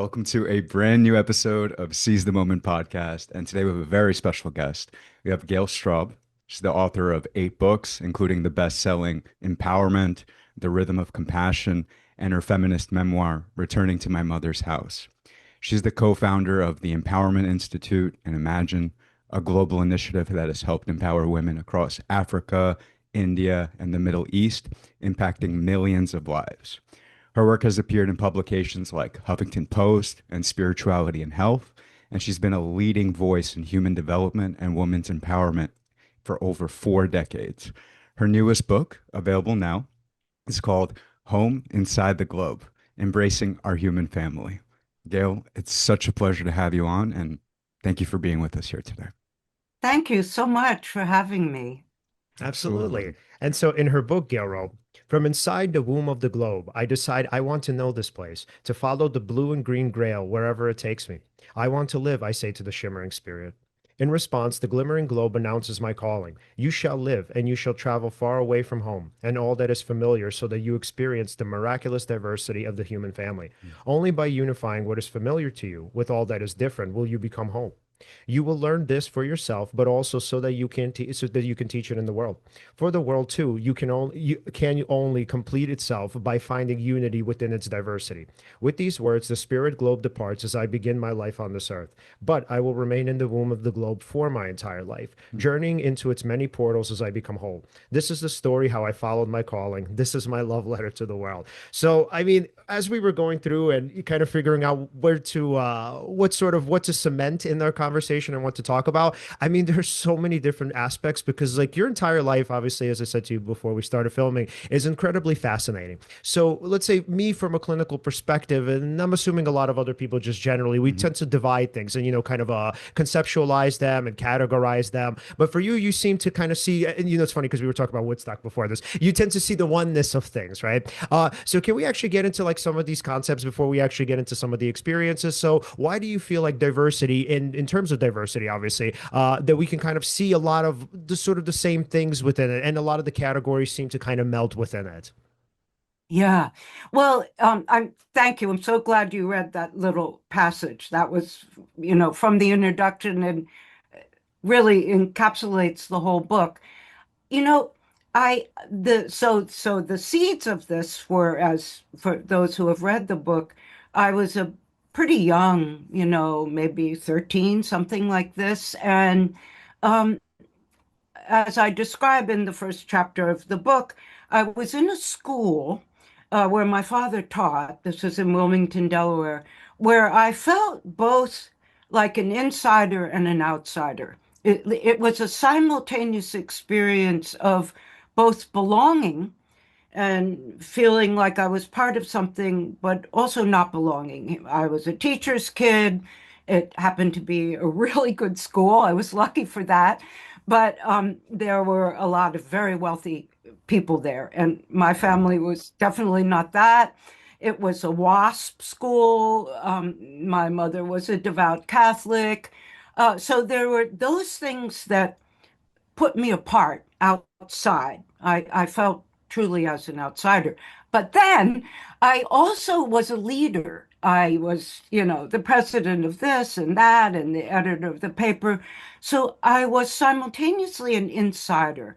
Welcome to a brand new episode of Seize the Moment podcast. And today we have a very special guest. We have Gail Straub. She's the author of 8 books, including the best-selling Empowerment, The Rhythm of Compassion, and her feminist memoir, Returning to My Mother's House. She's the co-founder of the Empowerment Institute and Imagine, a global initiative that has helped empower women across Africa, India, and the Middle East, impacting millions of lives. Her work has appeared in publications like Huffington Post and Spirituality and Health, and she's been a leading voice in human development and women's empowerment for over 4 decades. Her newest book, available now, is called Home Inside the Globe, Embracing Our Human Family. Gail, it's such a pleasure to have you on, and thank you for being with us here today. Thank you so much for having me. Absolutely. Absolutely. And so in her book, Gail wrote, from inside the womb of the globe, I decide I want to know this place, to follow the blue and green grail wherever it takes me. I want to live, I say to the shimmering spirit. In response, the glimmering globe announces my calling. You shall live, and you shall travel far away from home and all that is familiar so that you experience the miraculous diversity of the human family. Only by unifying what is familiar to you with all that is different will you become whole. You will learn this for yourself, but also so that you can teach it in the world. For the world too, you only complete itself by finding unity within its diversity. With these words, the spirit globe departs as I begin my life on this earth. But I will remain in the womb of the globe for my entire life, journeying into its many portals as I become whole. This is the story how I followed my calling. This is my love letter to the world. So, I mean, as we were going through and kind of figuring out what to cement in our conversation and what to talk about, I mean, there's so many different aspects because, like, your entire life, obviously, as I said to you before we started filming, is incredibly fascinating. So, let's say me from a clinical perspective, and I'm assuming a lot of other people just generally, we Mhm. tend to divide things and, kind of conceptualize them and categorize them. But for you, you seem to kind of see, and it's funny because we were talking about Woodstock before this, you tend to see the oneness of things, right? So can we actually get into like some of these concepts before we actually get into some of the experiences? So why do you feel like diversity in terms of diversity, obviously, that we can kind of see a lot of the sort of the same things within it, and a lot of the categories seem to kind of melt within it? Yeah. Well, thank you. I'm so glad you read that little passage. That was, from the introduction and really encapsulates the whole book. You know, so the seeds of this were, as for those who have read the book, I was a pretty young, maybe 13, something like this. And um, as I describe in the first chapter of the book, I was in a school where my father taught. This was in Wilmington, Delaware, where I felt both like an insider and an outsider. It was a simultaneous experience of both belonging and feeling like I was part of something, but also not belonging. I was a teacher's kid. It happened to be a really good school. I was lucky for that. But there were a lot of very wealthy people there, and my Wow. family was definitely not that. It was a WASP school. My mother was a devout Catholic. So there were those things that put me apart outside. I felt truly as an outsider. But then I also was a leader. I was, the president of this and that and the editor of the paper. So I was simultaneously an insider.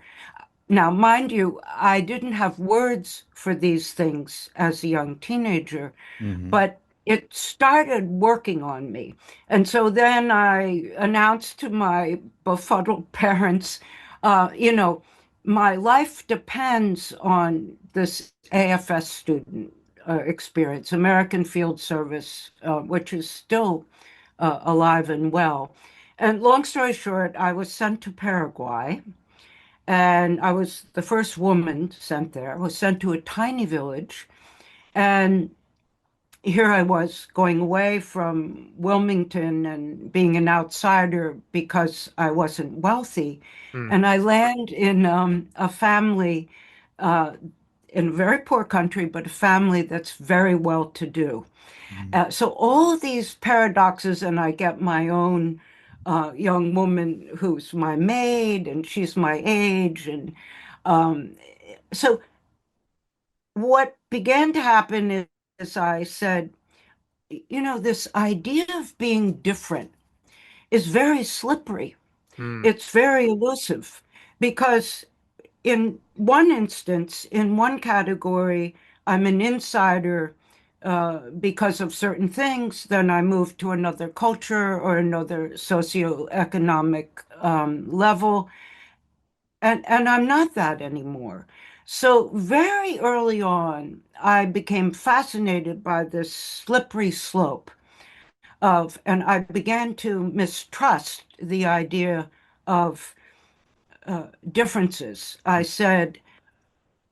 Now, mind you, I didn't have words for these things as a young teenager, Hmm. but it started working on me. And so then I announced to my befuddled parents, my life depends on this AFS student experience, American Field Service, which is still alive and well. And long story short, I was sent to Paraguay, and I was the first woman sent there. I was sent to a tiny village, and here I was going away from Wilmington and being an outsider because I wasn't wealthy. Hmm. And I land in a family uh, in a very poor country, but a family that's very well to do. So all these paradoxes, and I get my own young woman who's my maid, and she's my age. And um, so what began to happen is I said, this idea of being different is very slippery. Mm, It's very elusive because in one instance, in one category, I'm an insider because of certain things. Then I move to another culture or another socioeconomic level, and I'm not that anymore. So very early on, I became fascinated by this slippery slope and I began to mistrust the idea of differences. I said,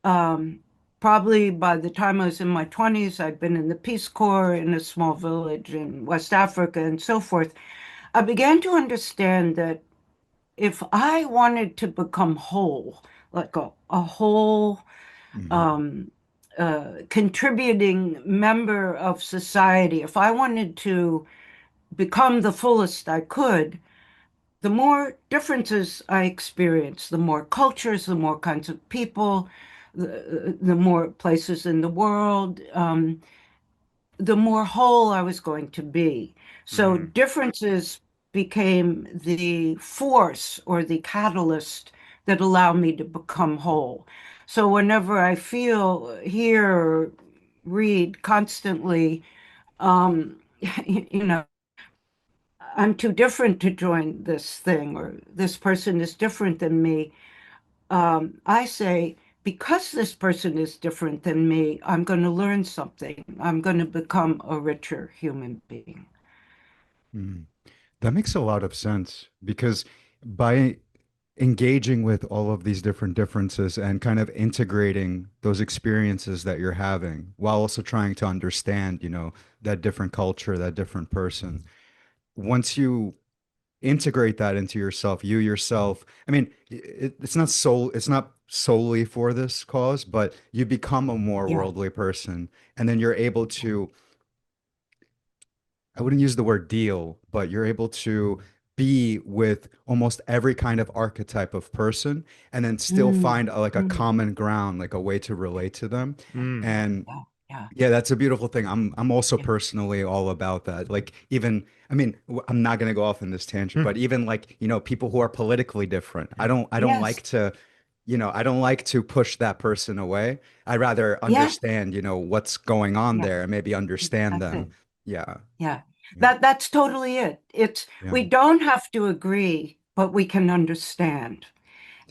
um, probably by the time I was in my 20s, I'd been in the Peace Corps in a small village in West Africa and so forth. I began to understand that if I wanted to become whole, like a whole Hmm. um, contributing member of society, if I wanted to become the fullest I could, the more differences I experience, the more cultures, the more kinds of people, the more places in the world, the more whole I was going to be. So mm. differences became the force or the catalyst that allow me to become whole. So whenever I feel, hear, or read constantly, um, you know, I'm too different to join this thing, or this person is different than me. I say, because this person is different than me, I'm going to learn something. I'm going to become a richer human being. Mm. That makes a lot of sense because by engaging with all of these different differences and kind of integrating those experiences that you're having while also trying to understand, that different culture, that different person, once you integrate that into yourself, you yourself, I mean, it's not solely for this cause, but you become a more Yeah. worldly person, and then you're able to, I wouldn't use the word deal, but you're able to be with almost every kind of archetype of person and then still Mm, find like a mm, common ground, like a way to relate to them. Mm. And yeah, yeah, yeah, that's a beautiful thing. I'm also yeah, personally all about that. Like even, I mean, I'm not going to go off in this tangent, Mm. but even like, people who are politically different. I don't yes, like to, I don't like to push that person away. I'd rather yeah, understand, what's going on yeah, there and maybe understand that's it. them. Yeah. Yeah, Yeah. that's totally it. Yeah. We don't have to agree, but we can understand.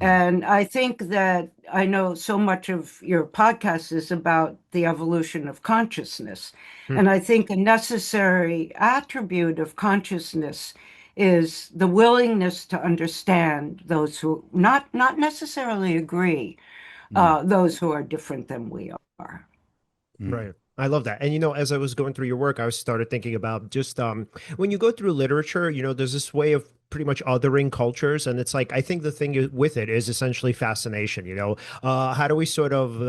Yeah. And I think that I know so much of your podcast is about the evolution of consciousness. Mm. And I think a necessary attribute of consciousness is the willingness to understand those who not necessarily agree, Mm. those who are different than we are. Mm. Right. I love that. And as I was going through your work, I started thinking about just when you go through literature, there's this way of pretty much othering cultures, and it's like I think the thing with it is essentially fascination. How do we sort of,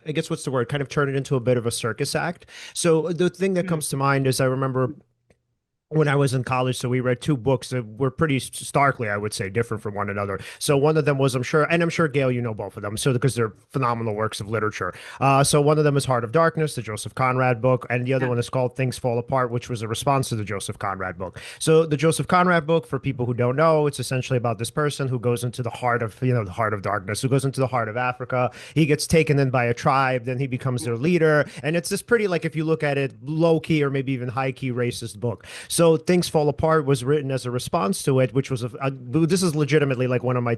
I guess what's the word, kind of turn it into a bit of a circus act? So the thing that Mm. comes to mind is I remember when I was in college, so we read two books that were pretty starkly, I would say, different from one another. So one of them was, I'm sure, Gail, you know both of them, so because they're phenomenal works of literature. So one of them is Heart of Darkness, the Joseph Conrad book, and the other Yeah. one is called Things Fall Apart, which was a response to the Joseph Conrad book. So the Joseph Conrad book, for people who don't know, it's essentially about this person who goes into the heart of, the heart of darkness, who goes into the heart of Africa. He gets taken in by a tribe, then he becomes their leader, and it's this pretty, like if you look at it, low key or maybe even high key racist book. So Things Fall Apart was written as a response to it, which was this is legitimately like one of my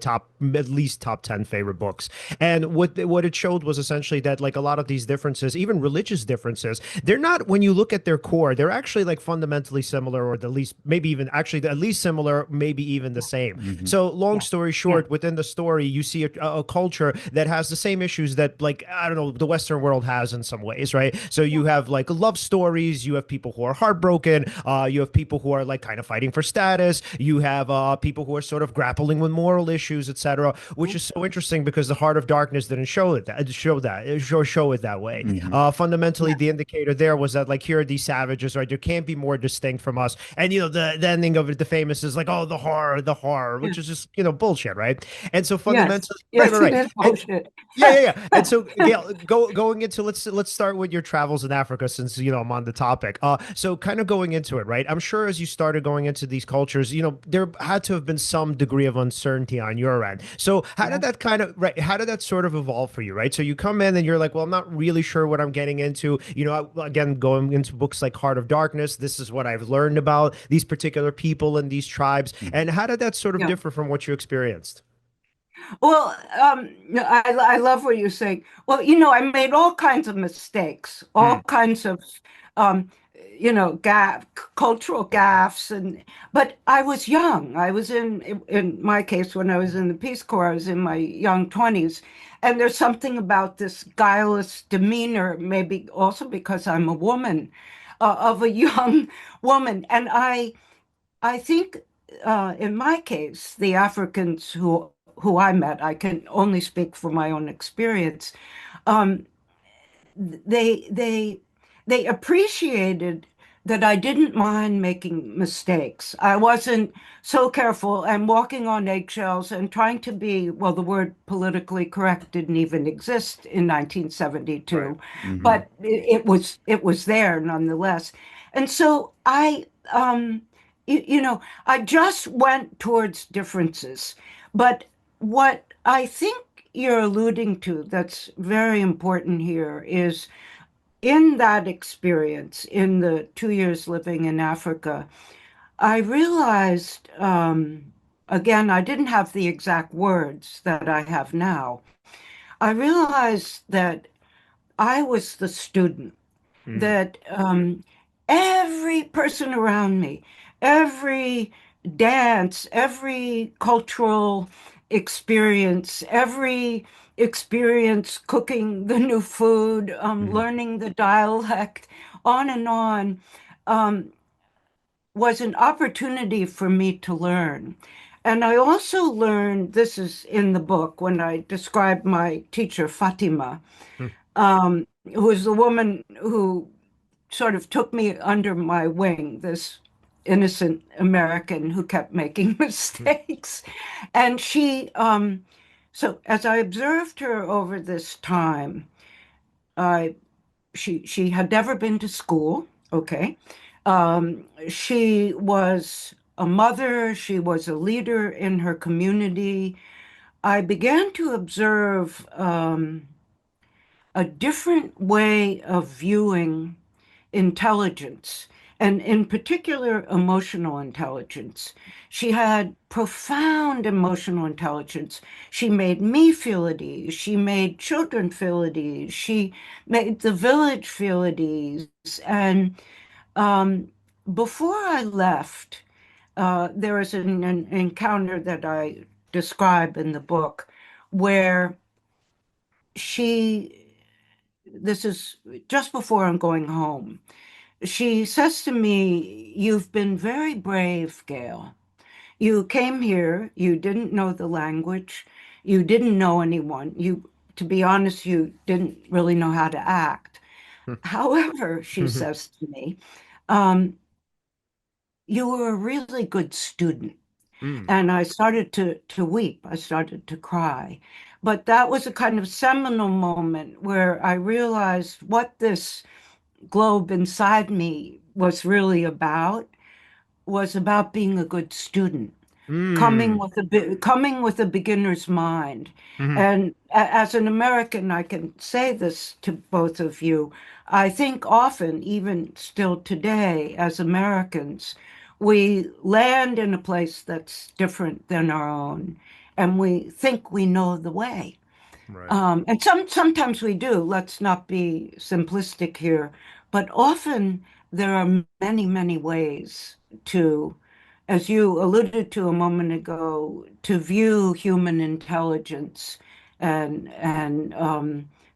at least top 10 favorite books. And what it showed was essentially that like a lot of these differences, even religious differences, they're not, when you look at their core, they're actually like fundamentally similar, or at least maybe even actually at least similar, maybe even the same. Hmm. So long Yeah. story Yeah. short, within the story, you see a culture that has the same issues that, like, I don't know, the Western world has in some ways, right? So you have like love stories, you have people who are heartbroken, you have people who are like kind of fighting for status. You have people who are sort of grappling with moral issues, etc., which is so interesting because the Heart of Darkness didn't show it that way. Hmm. Fundamentally, Yeah. the indicator there was that like here are these savages, right? There can't be more distinct from us. And the ending of it, the famous is like, oh, the horror, Yeah. which is just bullshit, right? And so Yes. fundamentally, right, Yes, right, it right. is And bullshit. yeah, yeah, yeah. And so, Gail, going into let's start with your travels in Africa, since I'm on the topic. So kind of going into it, right? I'm sure as you started going into these cultures, there had to have been some degree of uncertainty on your end. So how did Yeah. that how did that sort of evolve for you, right? So you come in and you're like, well, I'm not really sure what I'm getting into. Again, going into books like Heart of Darkness, this is what I've learned about these particular people and these tribes. And how did that sort of Yeah. differ from what you experienced? Well, I love what you're saying. Well, I made all kinds of mistakes, all Mm, kinds of, um, cultural gaffes, but I was young. I was in my case, when I was in the Peace Corps, I was in my young 20s, and there's something about this guileless demeanor, maybe also because I'm a woman, of a young woman, and I think in my case, the Africans who I met, I can only speak from my own experience. Um, they they they appreciated that I didn't mind making mistakes. I wasn't so careful and walking on eggshells and trying to be, well, the word politically correct didn't even exist in right. 1972, Hmm. but it was there nonetheless. And so I just went towards differences. But what I think you're alluding to that's very important here is in that experience, in the 2 years living in Africa, I realized, again, I didn't have the exact words that I have now. I realized that I was the student, Mm, that every person around me, every dance, every cultural experience, every experience cooking the new food, Hmm. learning the dialect, on and on, um, was an opportunity for me to learn. And I also learned, this is in the book, when I described my teacher, Fatima, mm, who was the woman who sort of took me under my wing, this innocent American who kept making mm, mistakes. And so as I observed her over this time, I she had never been to school. Okay. She was a mother, she was a leader in her community. I began to observe a different way of viewing intelligence, and in particular, emotional intelligence. She had profound emotional intelligence. She made me feel at ease. She made children feel at ease. She made the village feel at ease. And um, before I left, there was an encounter that I describe in the book where she, this is just before I'm going home. She says to me, "You've been very brave, Gail. You came here, you didn't know the language, you didn't know anyone. To be honest, you didn't really know how to act. However," she mm, says to me, um, "you were a really good student." mm, And I started to weep. I started to cry. But that was a kind of seminal moment where I realized what this globe inside me was about being a good student, mm, coming with a beginner's mind. mm, And as an American, I can say this to both of you. I think often, even still today, as Americans, we land in a place that's different than our own, and we think we know the way. right. And sometimes we do. Let's not be simplistic here, but often there are many, many ways to, as you alluded to a moment ago, to view human intelligence and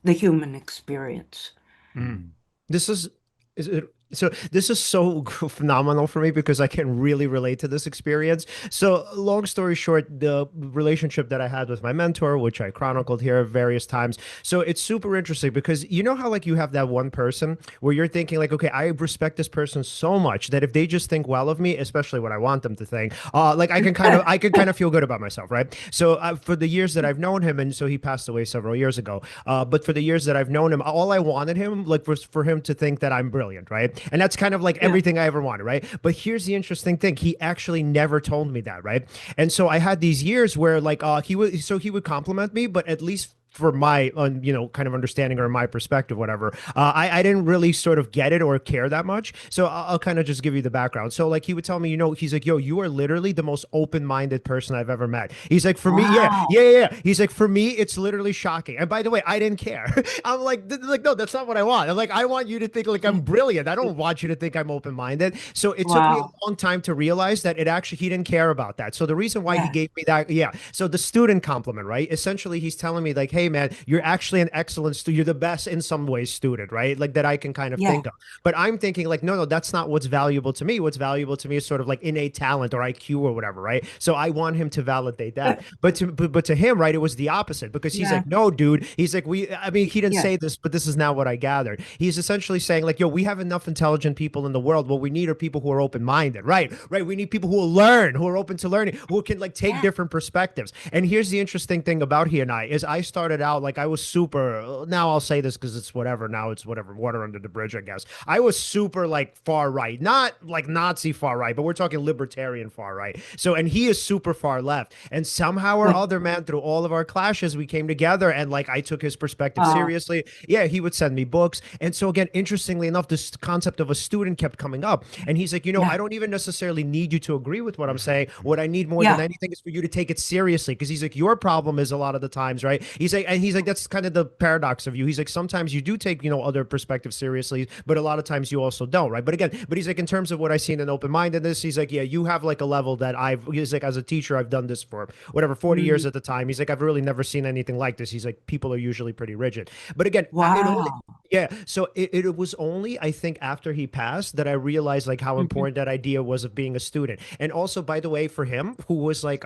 the human experience. Mm. Hmm. This is it So this is so phenomenal for me because I can really relate to this experience. So long story short, the relationship that I had with my mentor, which I chronicled here various times. So it's super interesting because you know how like you have that one person where you're thinking like, okay, I respect this person so much that if they just think well of me, especially what I want them to think, like I can kind of feel good about myself, right? So for the years that I've known him, and so he passed away several years ago. But for the years that I've known him, all I wanted him like was for him to think that I'm brilliant, right? And that's kind of like Yeah. everything I ever wanted, right? But here's the interesting thing: he actually never told me that, right? And so I had these years where like he would compliment me, but at least for my kind of understanding or my perspective, whatever, I didn't really sort of get it or care that much. So I'll kind of just give you the background. So like he would tell me, he's like, yo, you are literally the most open-minded person I've ever met. He's like, for me, yeah, Wow. yeah, yeah, yeah. He's like, for me, it's literally shocking. And by the way, I didn't care. I'm like, no, that's not what I want. I'm like, I want you to think like I'm brilliant. I don't want you to think I'm open-minded. So it took me a Wow. long time to realize that it actually he didn't care about that. So the reason why he Yeah. gave me that, yeah. So the student compliment, right? Essentially, he's telling me like, hey man, you're actually an excellent student. You're the best in some ways student, right? Like that I can kind of Yeah. think of. But I'm thinking like, no, no, that's not what's valuable to me. What's valuable to me is sort of like innate talent or IQ or whatever, right? So I want him to validate that. But to him, right, it was the opposite because he's Yeah. like, no, dude. He's like, I mean, he didn't Yeah. say this, but this is now what I gathered. He's essentially saying like, yo, we have enough intelligent people in the world. What we need are people who are open-minded, right? Right. We need people who will learn, who are open to learning, who can like take Yeah. different perspectives. And here's the interesting thing about he and I is I started out like I was super. Now I'll say this because it's whatever. Now it's whatever. Water under the bridge, I guess. I was super like far right, not like Nazi far right, but we're talking libertarian far right. So and he is super far left. And somehow or Good. other, man, through all of our clashes, we came together and like I took his perspective Uh, seriously. Yeah, he would send me books. And so again, interestingly enough, this concept of a student kept coming up. And he's like, I yeah. don't even necessarily need you to agree with what I'm saying. What I need more than Yeah. anything is for you to take it seriously. Because he's like, your problem is a lot of the times, right? He's like, that's kind of the paradox of you. He's like, sometimes you do take, other perspectives seriously, but a lot of times you also don't, right? But again, but he's like, in terms of what I see in an open-mindedness, he's like, yeah, you have like a level that he's like, as a teacher, I've done this for whatever, 40 years Mm. at the time. He's like, I've really never seen anything like this. He's like, people are usually pretty rigid. But again, it only, Wow. yeah. So it was only, I think, after he passed that I realized like how Mhm. important that idea was of being a student. And also, by the way, for him, who was like,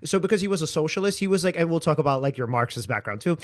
so because he was a socialist, he was like, and we'll talk about like your Marxist background too.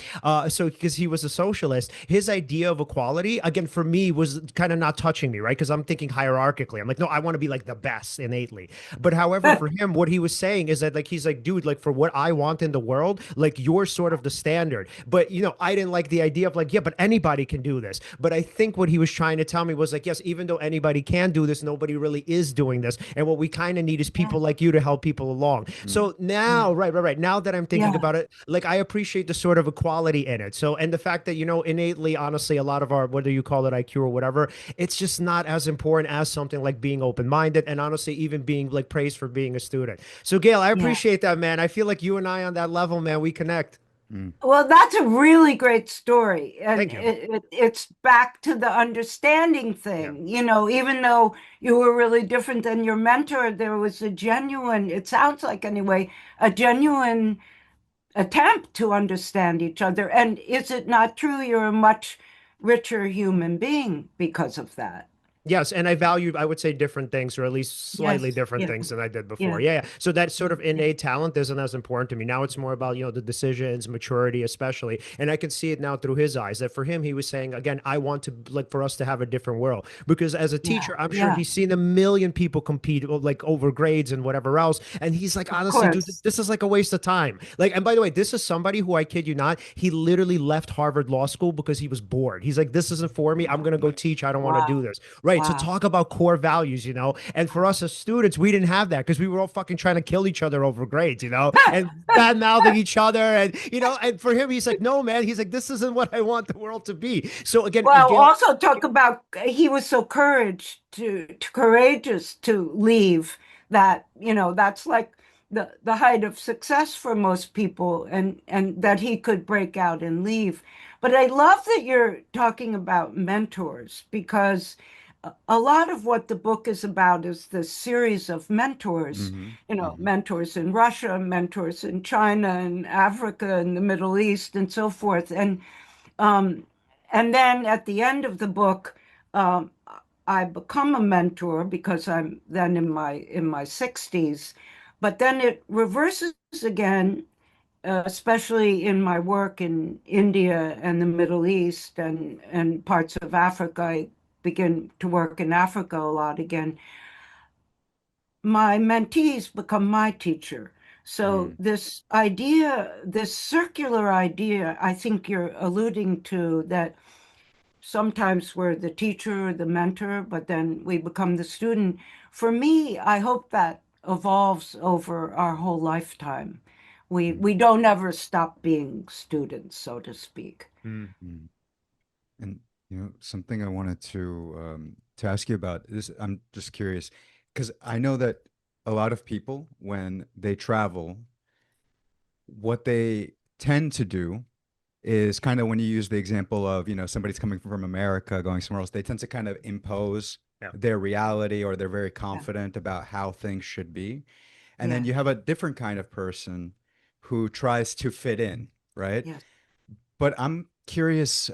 So because he was a socialist, his idea of equality, again, for me, was kind of not touching me, right? Because I'm thinking hierarchically. I'm like, no, I want to be like the best innately. But however, for him, what he was saying is that like he's like, dude, like for what I want in the world, like you're sort of the standard. But I didn't like the idea of like, yeah, but anybody can do this. But I think what he was trying to tell me was like, yes, even though anybody can do this, nobody really is doing this. And what we kind of need is Yeah. people like you to help people along. Mm. So now, right. Now that I'm thinking Yeah. about it, like I appreciate the sort of equality in it. So, and the fact that, innately, honestly, a lot of our, whether you call it IQ or whatever, it's just not as important as something like being open-minded and honestly, even being like praised for being a student. So, Gail, I Yeah. appreciate that, man. I feel like you and I on that level, man, we connect. Mm. Well, that's a really great story. And Thank you. it's back to the understanding Yeah. thing. Even though you were really different than your mentor, there was a genuine, it sounds like anyway, a genuine attempt to understand each other. And is it not true you're a much richer human being because of that? Yes, and I valued, I would say, different things, or at least slightly Yes. different Yeah. things than I did before. Yeah. Yeah, yeah. So that sort of Yeah. innate talent isn't as important to me. Now it's more about, the decisions, maturity, especially. And I can see it now through his eyes that for him, he was saying, again, I want to, like, for us to have a different world. Because as a Yeah. teacher, I'm sure Yeah. he's seen a million people compete, like, over grades and whatever else. And he's like, Of honestly, dude, course. this is like a waste of time. Like, and by the way, this is somebody who I kid you not, he literally left Harvard Law School because he was bored. He's like, this isn't for me. I'm going to go teach. I don't want to Wow. do this. Right. So Wow. talk about core values, and for us as students, we didn't have that because we were all fucking trying to kill each other over grades, and bad mouthing each other. And, and for him, he's like, no, man, he's like, this isn't what I want the world to be. So again, Well, Gail, also talk about he was so courageous to leave that, that's like the height of success for most people and that he could break out and leave. But I love that you're talking about mentors because a lot of what the book is about is the series of mentors, Mhm. mentors in Russia, mentors in China and Africa and the Middle East and so forth. Um, and then at the end of the book, um, I become a mentor because I'm then in my 60s, but then it reverses again, especially in my work in India and the Middle East and parts of Africa. I begin to work in Africa a lot again. My mentees become my teacher. So Mm, this idea, this circular idea, I think you're alluding to, that sometimes we're the teacher, the mentor, but then we become the student. For me, I hope that evolves over our whole lifetime. We mm, don't ever stop being students, so to speak. Mm. mm. And something I wanted to ask you about is I'm just curious because I know that a lot of people when they travel, what they tend to do is kind of when you use the example of, somebody's coming from America going somewhere else, they tend to kind of impose Yeah. their reality or they're very Yeah, confident about how things should be. And then yeah, you have a different kind of person who tries to fit in, right? yes. But I'm curious,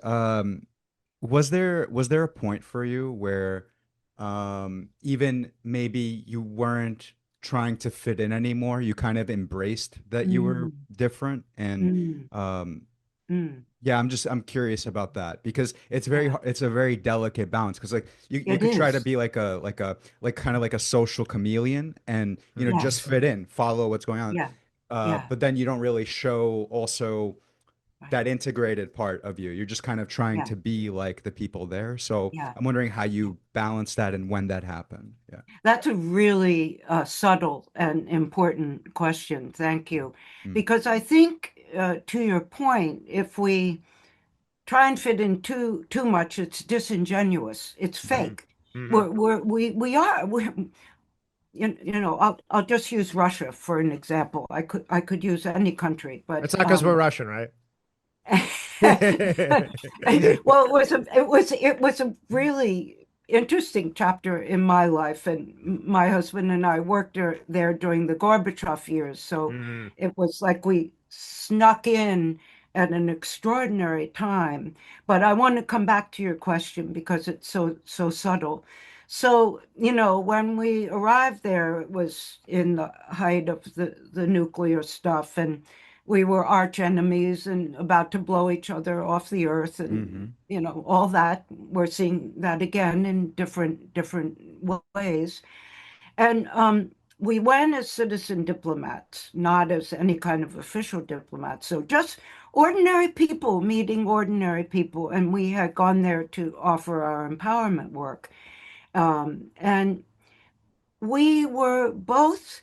was there a point for you where even maybe you weren't trying to fit in anymore? You kind of embraced that you were Mm, different and mm, um mm. yeah, I'm curious about that because Yeah, it's a very delicate balance because like you it could try to is. be like kind of like a social chameleon and just Yes. fit in, follow what's going on. Yeah, yeah, But then you don't really show also right. that integrated part of you. You're just kind of trying Yeah, to be like the people there. So yeah. I'm wondering how you balance that and when that happened. Yeah. That's a really subtle and important question. Thank you. Mm, Because I think, to your point, if we try and fit in too much, it's disingenuous. It's mm, Mm. fake. Mhm. We are I'll just use Russia for an example. I could use any country, but It's not because we're Russian, right? well, it was a really interesting chapter in my life, and my husband and I worked there during the Gorbachev years, so Mhm. it was like we snuck in at an extraordinary time. But I want to come back to your question because it's so subtle. So, when we arrived there, it was in the height of the nuclear stuff, and we were arch enemies and about to blow each other off the earth and hmm all that. We're seeing that again in different ways. And we went as citizen diplomats, not as any kind of official diplomats. So just ordinary people meeting ordinary people, and we had gone there to offer our empowerment work. And we were both,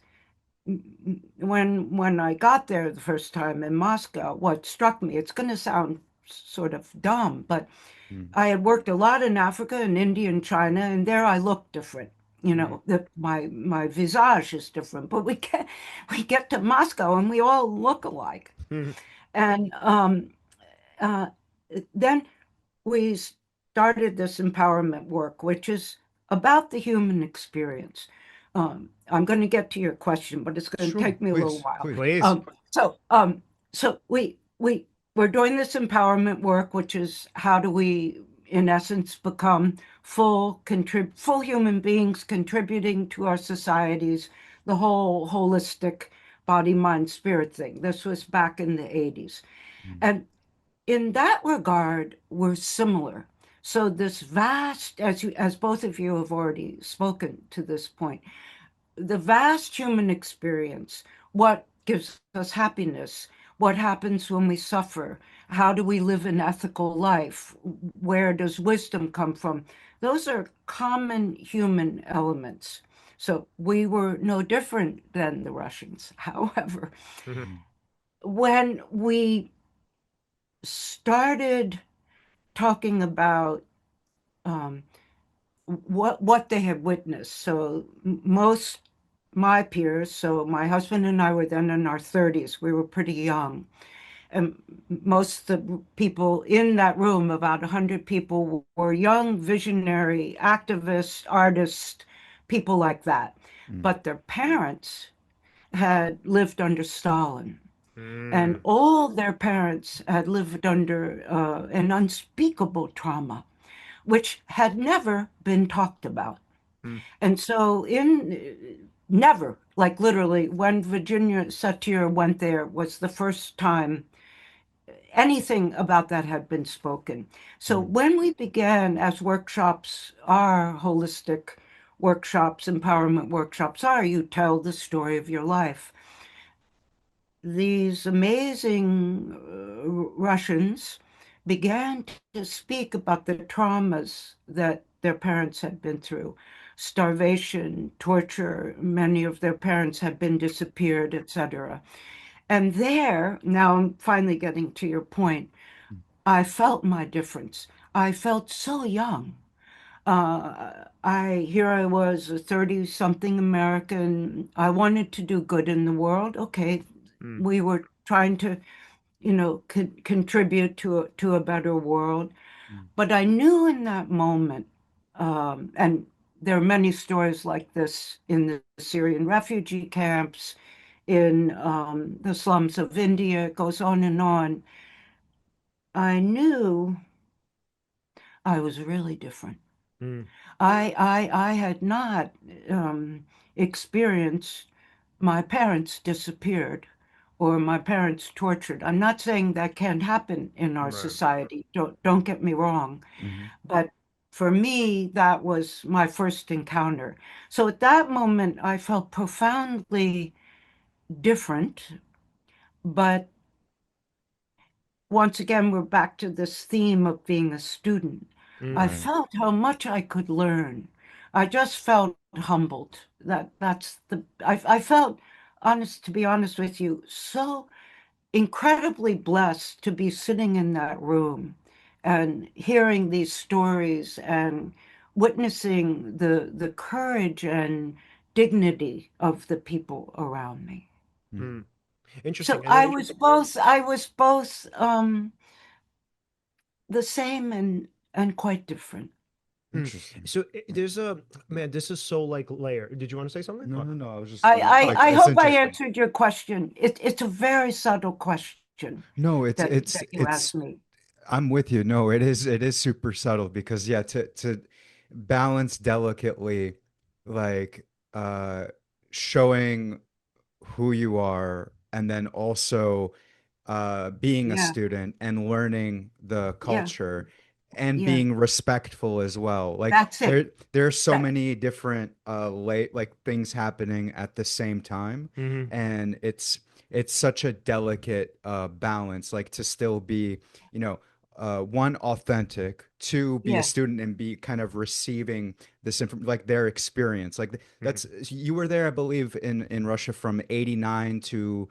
when I got there the first time in Moscow, what struck me, it's going to sound sort of dumb, but mm, I had worked a lot in Africa and India and China, and there I looked different. Mhm. That my visage is different, but we get to Moscow and we all look alike. Mhm. And uh, then we started this empowerment work, which is about the human experience. I'm going to get to your question, but it's going to Sure, take me a little please, while. please. Please. So we're doing this empowerment work, which is how do we, in essence, become full human beings contributing to our societies, the whole holistic body, mind, spirit thing. This was back in the 80s. Mm, And in that regard, we're similar. So this vast, as both of you have already spoken to this point, the vast human experience, what gives us happiness, what happens when we suffer, how do we live an ethical life, where does wisdom come from? Those are common human elements. So we were no different than the Russians. However, Mhm. mm, when we started talking about um, what they had witnessed. So most my peers, so my husband and I were then in our 30s. We were pretty young. And most of the people in that room, about 100 people, were young, visionary, activists, artists, people like that. mm, But their parents had lived under Stalin. And Mm. all their parents had lived under an unspeakable trauma which had never been talked about. Mm, And so, never, like literally, when Virginia Satir went there, was the first time anything about that had been spoken. So mm, when we began, as workshops are, holistic workshops, empowerment workshops are, you tell the story of your life. These amazing Russians began to speak about the traumas that their parents had been through, starvation, torture. Many of their parents had been disappeared, etc. And there, now I'm finally getting to your point, I felt my difference. I felt so young. Here I was, a 30-something American. I wanted to do good in the world. Okay, mm, we were trying to, contribute to a better world. Mm. But I knew in that moment, and there are many stories like this in the Syrian refugee camps, in the slums of India. It goes on and on. I knew I was really different. mm, I had not experienced my parents disappeared or my parents tortured. I'm not saying that can't happen in our right. society. Don't get me wrong. Mhm. But for me, that was my first encounter. So at that moment, I felt profoundly different. But once again, we're back to this theme of being a student. I Mm, Right. felt how much I could learn. I just felt humbled. I felt, honest, to be honest with you, so incredibly blessed to be sitting in that room and hearing these stories and witnessing the courage and dignity of the people around me. Mm. mm. Interesting. So And then, I was both the same and quite different. mm. Interesting. So there's a man. This is so like layer. Did you want to say something? No, Oh, no, no. I was just like, I it's hope I interesting. answered your question. It's a very subtle question No, that you asked me. I'm with you. No, it is super subtle because yeah, to balance delicately, like uh showing who you are and then also being a Yeah, student and learning the yeah, culture and yeah. being respectful as well. Like That's it. there's so That, many different like things happening at the same time, mm-hmm, and it's such a delicate balance, like to still be, you know, one, authentic, two, be a yeah, student and be kind of receiving this like their experience. Like mm-hmm. that's you were there, I believe, in Russia from 89 to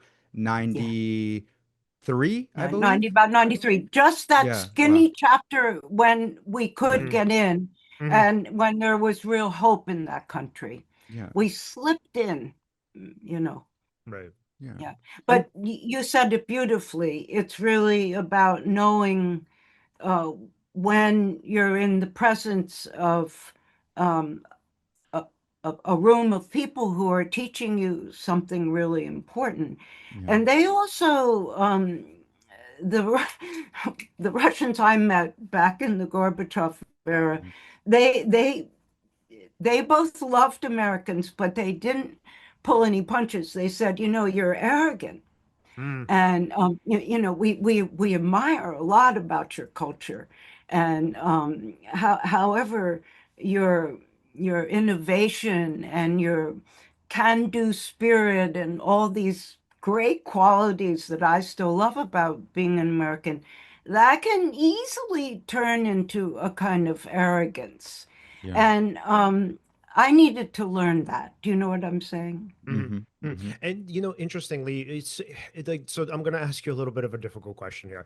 yeah. 93, I Yeah, 90, believe. about 93. Just that Yeah, wow. skinny chapter when we could Yeah, Mm, get in mm-hmm. and when there was real hope in that country. yeah, We slipped in, you know. Right. yeah, Yeah. And But you said it beautifully. It's really about knowing uh, when you're in the presence of um, a, a room of people who are teaching you something really important. yeah. And they also, the the Russians I met back in the Gorbachev era, Mhm. they they they both loved Americans, but they didn't pull any punches. They said, you're arrogant. mm, And we admire a lot about your culture, and however your your innovation and your can-do spirit and all these great qualities that I still love about being an American, that can easily turn into a kind of arrogance. Yeah. And I needed to learn that. Do you know what I'm saying? mm-hmm, Hmm. mm. Hmm. And interestingly, it like so. I'm going to ask you a little bit of a difficult question here.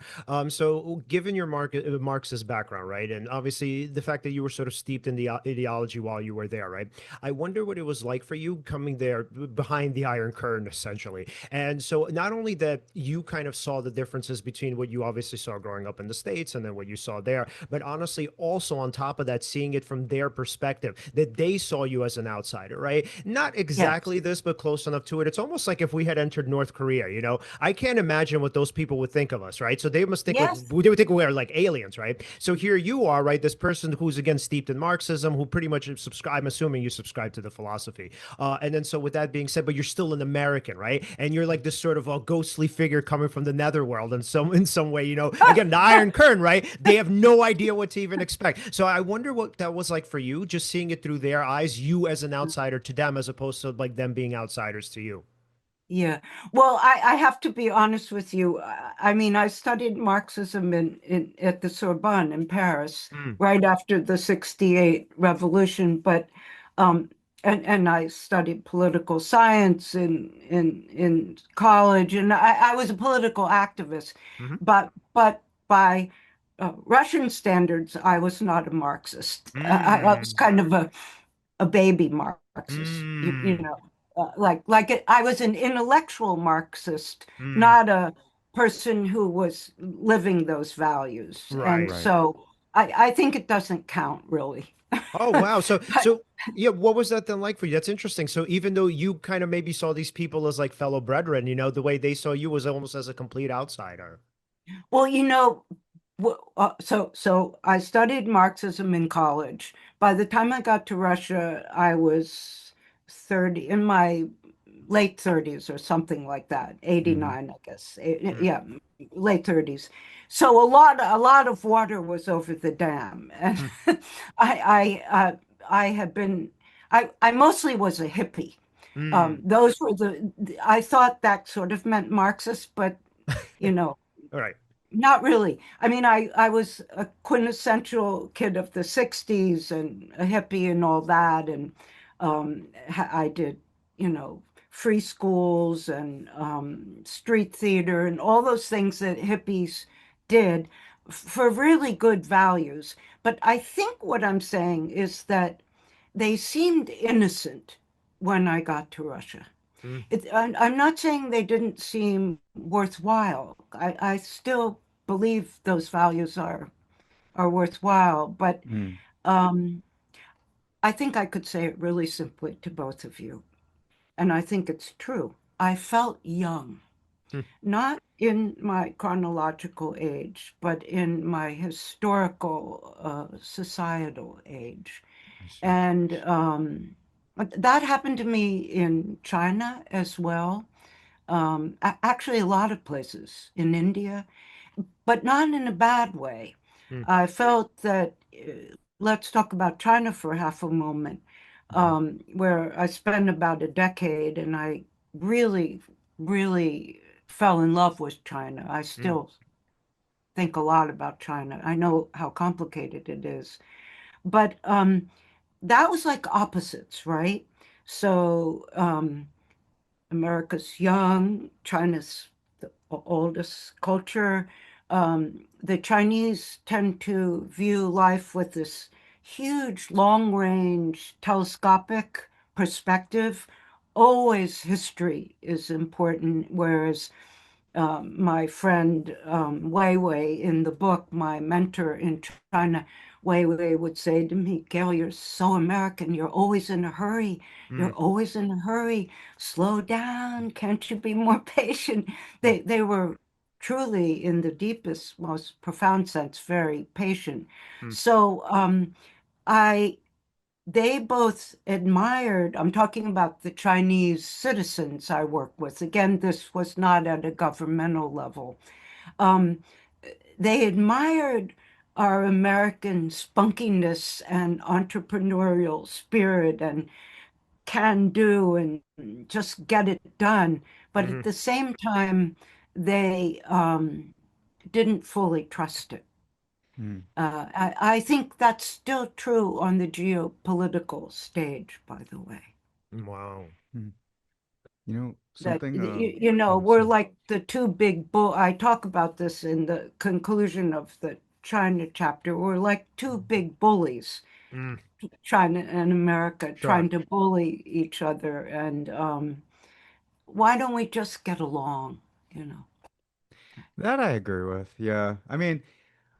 So given your Marxist background, right, and obviously the fact that you were sort of steeped in the ideology while you were there, right? I wonder what it was like for you coming there behind the Iron Curtain, essentially. And so not only that you kind of saw the differences between what you obviously saw growing up in the States and then what you saw there, but honestly, also on top of that, seeing it from their perspective, that they saw you as an outsider, right? Not Yes. exactly this, but close enough look to it. It's almost like if we had entered North Korea, you know, I can't imagine what those people would think of us, right? So they must think like Yes. they would think we are like aliens, right? So here you are, right? This person who's again steeped in Marxism, who pretty much subscribe. I'm assuming you subscribe to the philosophy. And then so with that being said, but you're still an American, right? And you're like this sort of a ghostly figure coming from the netherworld in some way, you know. Again, the Iron Curtain, right? They have no idea what to even expect. So I wonder what that was like for you, just seeing it through their eyes, you as an outsider to them, as opposed to like them being outsiders to you. Yeah. Well, I have to be honest with you. I mean, I studied Marxism at the Sorbonne in Paris Mm, right after the 68 revolution, but um and I studied political science in college, and I was a political activist, mhm, but by Russian standards, I was not a Marxist. I was mm, kind of a baby Marxist, you mm, know, I was an intellectual Marxist, mm. not a person who was living those values. And Right. Right. so I think it doesn't count really. Oh wow. So But so yeah, what was that then like for you? That's interesting. So even though you kind of maybe saw these people as like fellow brethren, you know, the way they saw you was almost as a complete outsider. well, so I studied Marxism in college. By the time I got to Russia, I was 30 in my late 30s or something like that, Hmm. 89, I guess. Mm, Yeah, late 30s. So a lot of water was over the dam. And mm, I had been I mostly was a hippie. mm. Those were I thought that sort of meant Marxist, but you know, All right. not really. I mean, I was a quintessential kid of the 60s and a hippie and all that. And I did, you know, free schools and street theater and all those things that hippies did for really good values. But I think what I'm saying is that they seemed innocent when I got to Russia. Mm, I'm not saying they didn't seem worthwhile. I still believe those values are worthwhile, but Mm. um, I think I could say it really simply to both of you, and I think it's true. I felt young, mm, not in my chronological age, but in my historical, societal age. I see. And that happened to me in China as well. Actually, a lot of places in India, but not in a bad way. mm, I felt that, let's talk about China for half a moment, Mhm. where I spent about a decade and I really, really fell in love with China. I mm, still think a lot about China. I know how complicated it is, but that was like opposites, right? So, America's young, China's the oldest culture. The Chinese tend to view life with this huge, long range, telescopic perspective. Always history is important, whereas my friend Wei Wei in the book, my mentor in China, Wei Wei would say to me, Gail, you're so American. You're always in a hurry. You're mm, always in a hurry. Slow down. Can't you be more patient? mm, They were truly, in the deepest, most profound sense, very patient. mm, So I they both admired, I'm talking about the Chinese citizens I work with. Again, this was not at a governmental level. Um, they admired our American spunkiness and entrepreneurial spirit and can do and just get it done. But at mhm, the same time, they didn't fully trust it. Mm. I think that's still true on the geopolitical stage, by the way. mm. Wow. Mm. You know, That something, oh, we're sorry. like the two big bull. I talk about this in the conclusion of the China chapter. We're like two big bullies, Mm, China and America, sure. trying to bully each other. And why don't we just get along? You know? That I agree with. Yeah. I mean,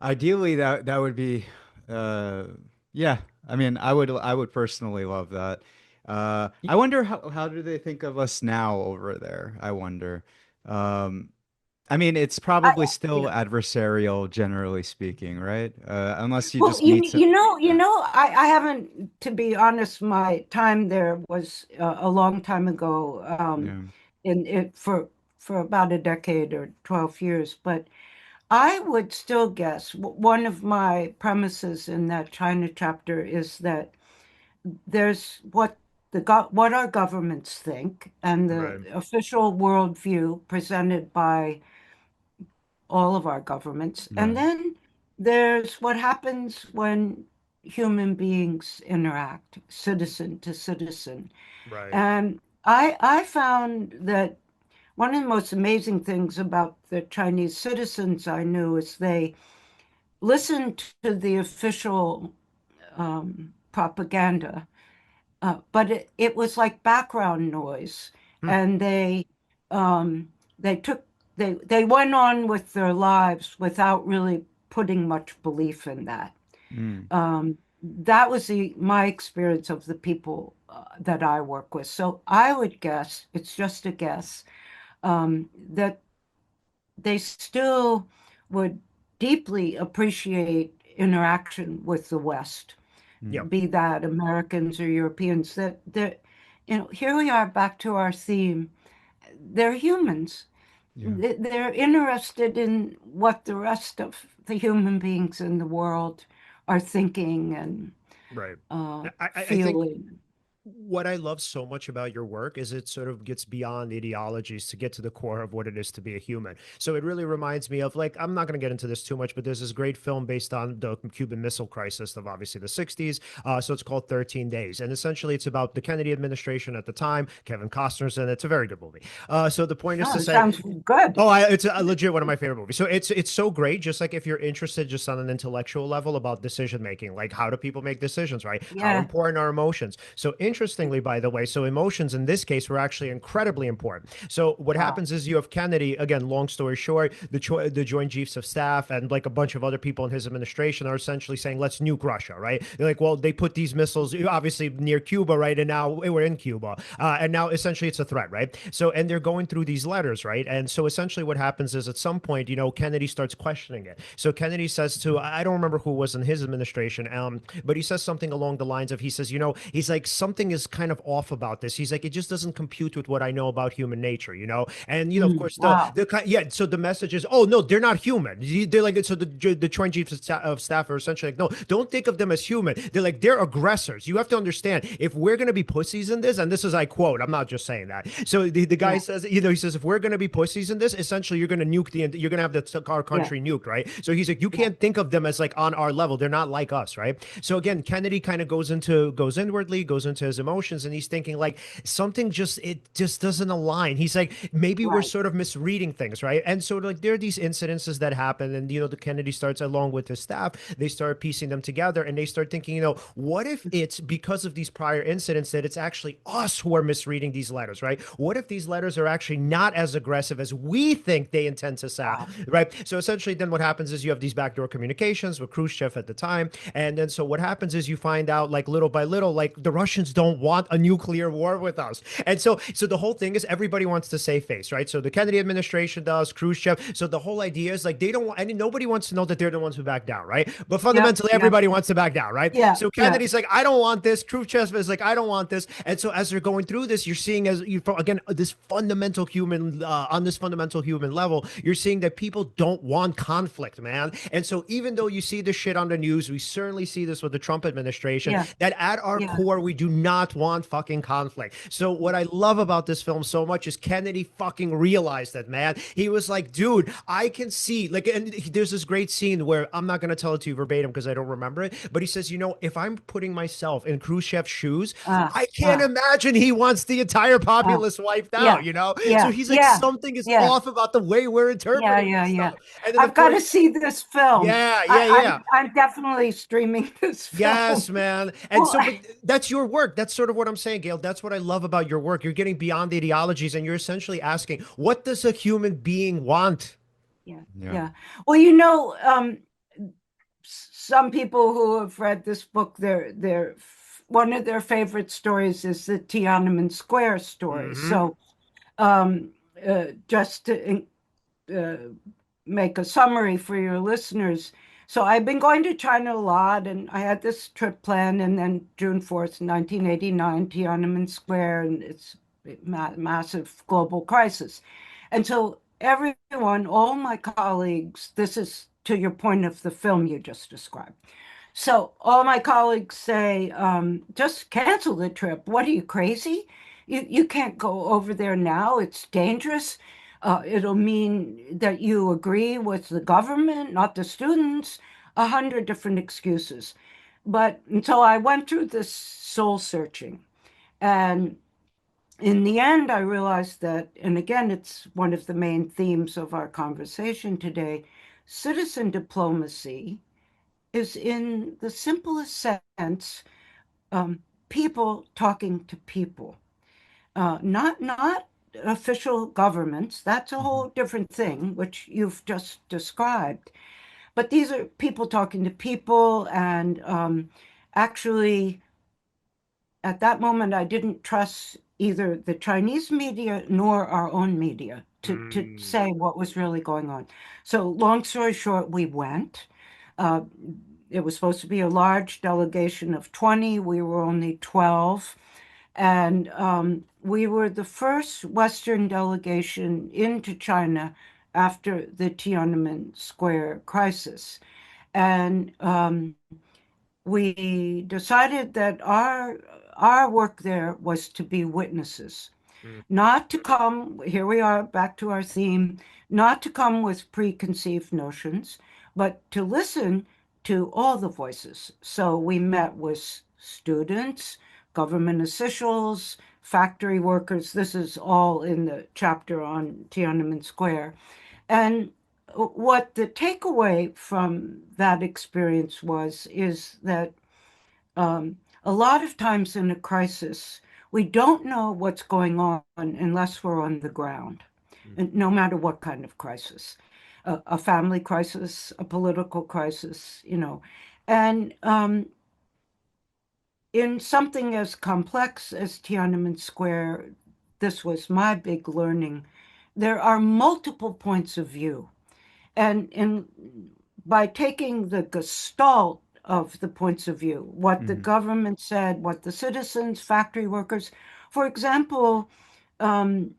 ideally that would be, uh, yeah. I mean, I would personally love that. I wonder how do they think of us now over there? I wonder. Um, I mean, it's I, probably still yeah. adversarial, generally speaking, right? Unless you Well, just meet some. you know, I haven't, to be honest, my time there was a long time ago, Yeah. in it for about a decade or 12 years, but I would still guess one of my premises in that China chapter is that there's what our governments think and the Right. official worldview presented by all of our governments. And Right. then there's what happens when human beings interact, citizen to citizen. Right. And I found that one of the most amazing things about the Chinese citizens I knew is they listened to the official propaganda, but it was like background noise, Hmm. and um, they took they went on with their lives without really putting much belief in that. Mm. That was my experience of the people that I work with. So I would guess, it's just a guess, that they still would deeply appreciate interaction with the West, Yep. Mm. be that Americans or Europeans, that here we are back to our theme. They're humans. Yeah. They're interested in what the rest of the human beings in the world are thinking and Right. I think feeling. what I love so much about your work is it sort of gets beyond ideologies to get to the core of what it is to be a human. So it really reminds me of, like, I'm not going to get into this too much, but there's this great film based on the Cuban Missile Crisis of obviously the 60s. So it's called 13 Days. And essentially it's about the Kennedy administration at the time. Kevin Costner's in it. It's a very good movie. So the point is Oh, to it say, sounds good. oh, it's a legit one of my favorite movies. So it's so great. Just like if you're interested just on an intellectual level about decision making, like how do people make decisions, right? How Yeah. important are emotions? So interestingly, by the way, so emotions in this case were actually incredibly important. So what Wow. happens is you have Kennedy again. Long story short, the Joint Chiefs of Staff and like a bunch of other people in his administration are essentially saying, let's nuke Russia, right? They're like, well, they put these missiles obviously near Cuba, right? And now we're in Cuba, and now essentially it's a threat, right? So and they're going through these letters, right? And so essentially what happens is at some point, Kennedy starts questioning it. So Kennedy says to, I don't remember who it was in his administration, but he says something along the lines of, he says, he's like, something is kind of off about this. He's like, it just doesn't compute with what I know about human nature. And of course Wow. yeah. So the message is, oh no, they're not human. They're like, so the Joint Chiefs of Staff are essentially like, no, don't think of them as human. They're like, they're aggressors. You have to understand, if we're going to be pussies in this, and this is, I quote, I'm not just saying that. So the guy Yeah. says, he says, if we're going to be pussies in this, essentially you're going to nuke you're going to have our Yeah. country nuked, right? So he's like, you Yeah. can't think of them as like on our level. They're not like us, right? So again, Kennedy kind of goes inwardly, goes into his emotions, and he's thinking like it just doesn't align. He's like, maybe we're Right. sort of misreading things, right? And so like there are these incidences that happen, and the Kennedy starts along with his staff, they start piecing them together, and they start thinking, what if it's because of these prior incidents that it's actually us who are misreading these letters, right? What if these letters are actually not as aggressive as we think they intend to sound, Wow. right? So essentially, then what happens is you have these backdoor communications with Khrushchev at the time, and then so what happens is you find out, like little by little, like the Russians don't want a nuclear war with us, and so the whole thing is everybody wants to save face, right? So the Kennedy administration does, Khrushchev. So the whole idea is like they don't want, and nobody wants to know that they're the ones who back down, right? But Yep. fundamentally, Yep. everybody wants to back down, right? Yeah. So Yeah. Kennedy's like, I don't want this. Khrushchev is like, I don't want this. And so as they're going through this, you're seeing again this fundamental human on this fundamental human level, you're seeing that people don't want conflict, man. And so even though you see this shit on the news, we certainly see this with the Trump administration, Yeah. that at our Yeah. core, we do not want fucking conflict. So what I love about this film so much is Kennedy fucking realized that, man. He was like, dude, I can see, like, and there's this great scene where I'm not going to tell it to you verbatim because I don't remember it, but he says, if I'm putting myself in Khrushchev's shoes, Ah. I can't Ah. imagine he wants the entire Ah. populace wiped Yeah. out. So Yeah. he's like, Yeah. something is Yeah. off about the way we're Yeah. interpreting Yeah. this Yeah. stuff. And then, I've of got to course, see this film. yeah, yeah, I, yeah. I'm definitely streaming this Yes, film. man. And Well, so, but that's your work. That's sort of what I'm saying, Gail. That's what I love about your work. You're getting beyond the ideologies and you're essentially asking, what does a human being want? yeah. Yeah. Yeah. Well, some people who have read this book, they're one of their favorite stories is the Tiananmen Square story. Mm-hmm. So just to make a summary for your listeners. So I've been going to China a lot, and I had this trip planned, and then June 4th, 1989, Tiananmen Square, and it's a massive global crisis. And so everyone, all my colleagues, this is to your point of the film you just described. So all my colleagues say, just cancel the trip. What are you, crazy? You can't go over there now. It's dangerous. It'll mean that you agree with the government, not the students, 100 different excuses. But so I went through this soul searching. And in the end, I realized that, and again, it's one of the main themes of our conversation today, citizen diplomacy is in the simplest sense, people talking to people, not official governments. That's a whole different thing, which you've just described. But these are people talking to people, and actually, at that moment, I didn't trust either the Chinese media nor our own media to say what was really going on. So, long story short, we went. Uh, it was supposed to be a large delegation of 20. We were only 12. And we were the first Western delegation into China after the Tiananmen Square crisis. And we decided that our work there was to be witnesses, not to come, here we are back to our theme, not to come with preconceived notions, but to listen to all the voices. So we met with students, government officials, factory workers. This is all in the chapter on Tiananmen Square. And what the takeaway from that experience is that a lot of times in a crisis, we don't know what's going on unless we're on the ground, and no matter what kind of crisis, a family crisis, a political crisis, and in something as complex as Tiananmen Square, this was my big learning. There are multiple points of view. And by taking the gestalt of the points of view, what the government said, what the citizens, factory workers, for example, I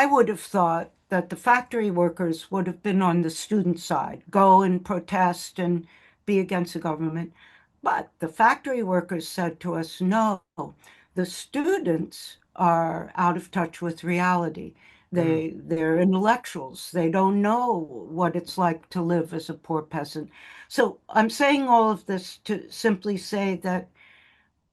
would have thought that the factory workers would have been on the student side, go and protest and be against the government. But the factory workers said to us, no, the students are out of touch with reality. They're intellectuals. They don't know what it's like to live as a poor peasant. So I'm saying all of this to simply say that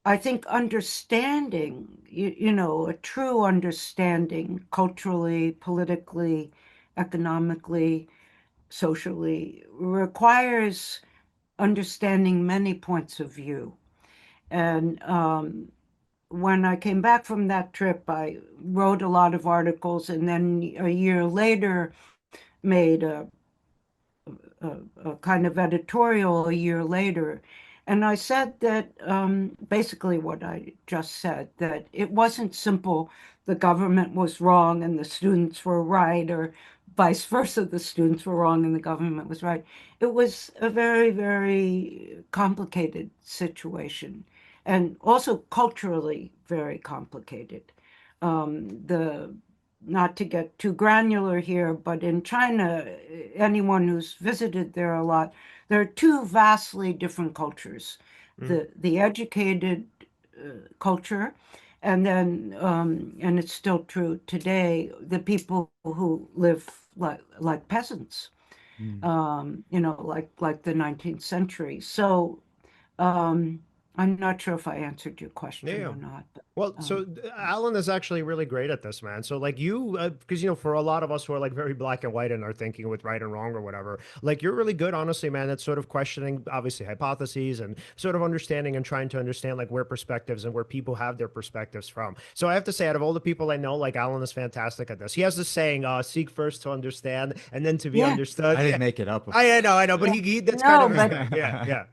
I think understanding, a true understanding culturally, politically, economically, socially, requires understanding many points of view. And when I came back from that trip, I wrote a lot of articles, and then a year later made a kind of editorial a year later. And I said that basically what I just said, that it wasn't simple, the government was wrong and the students were right, or vice versa, the students were wrong and the government was right. It was a very, very complicated situation, and also culturally very complicated. The Not to get too granular here, but in China, anyone who's visited there a lot, there are two vastly different cultures. The educated culture, and then, and it's still true today, the people who live like peasants, like the 19th century. So I'm not sure if I answered your question Yeah. or not. But, Well, so Alan is actually really great at this, man. So like you, because for a lot of us who are like very black and white in our thinking with right and wrong or whatever, like you're really good, honestly, man, at sort of questioning obviously hypotheses and sort of understanding and trying to understand like where perspectives and where people have their perspectives from. So I have to say, out of all the people I know, like Alan is fantastic at this. He has this saying, seek first to understand and then to be yeah. understood. I didn't make it up. I know, but Yeah. he that's No, kind of his but thing. Yeah, yeah.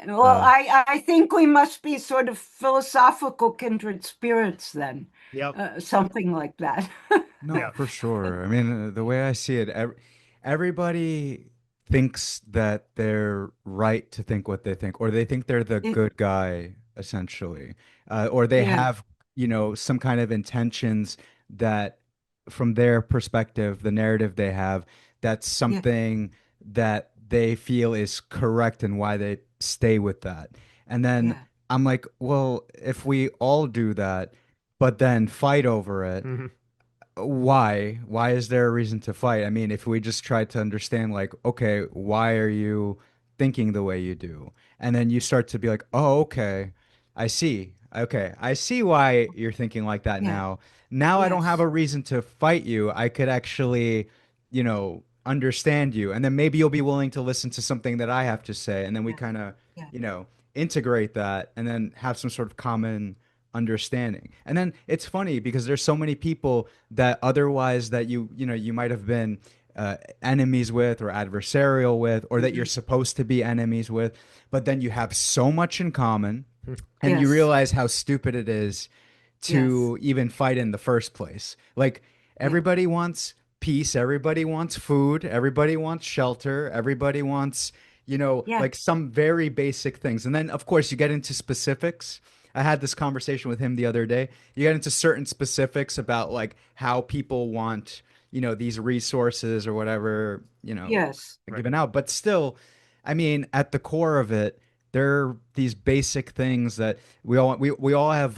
Well, Uh, I think we must be sort of philosophical kindred spirits then, Yep. something like that. No, Yeah. for sure. I mean, the way I see it, everybody thinks that they're right to think what they think, or they think they're the It- good guy, essentially, or they yeah, have, some kind of intentions that, from their perspective, the narrative they have, that's yeah, something that they feel is correct and why they stay with that. And then yeah, I'm like, well, if we all do that, but then fight over it, Hmm. why is there a reason to fight? I mean, if we just try to understand, like, okay, why are you thinking the way you do, and then you start to be like, oh, okay, I see why you're thinking like that yeah, now I don't have yes, a reason to fight you. I could actually, understand you, and then maybe you'll be willing to listen to something that I have to say, and then we yeah, kind of, yeah, integrate that and then have some sort of common understanding. And then it's funny because there's so many people that otherwise that you might have been enemies with or adversarial with, or that you're mhm, supposed to be enemies with, but then you have so much in common, and you yes, realize how stupid it is yes, to even fight in the first place. Like, yeah, everybody wants peace, everybody wants food, everybody wants shelter, everybody wants, yeah, like some very basic things. And then of course you get into specifics. I had this conversation with him the other day. You get into certain specifics about like how people want, these resources or whatever, yes, Right. given out. But still, I mean, at the core of it, there are these basic things that we all have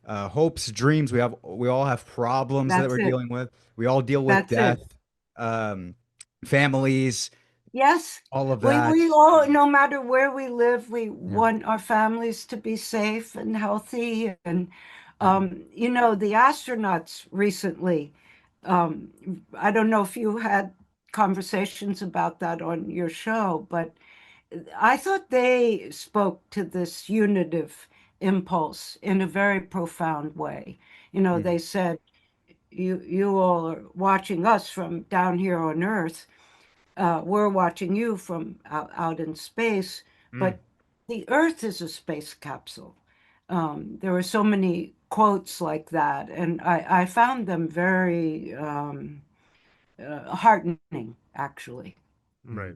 hopes, dreams. We all have problems that that's we're it, dealing with. We all deal with that's death, it. um, families, Yes, all of we that. all, no matter where we live, we Yeah. want our families to be safe and healthy. And, Mhm. the astronauts recently, I don't know if you had conversations about that on your show, but I thought they spoke to this unitive impulse in a very profound way. Mhm. They said, you all are watching us from down here on Earth, we're watching you from out in space, Mm. but the Earth is a space capsule. There were so many quotes like that, and I found them very heartening, actually. Right.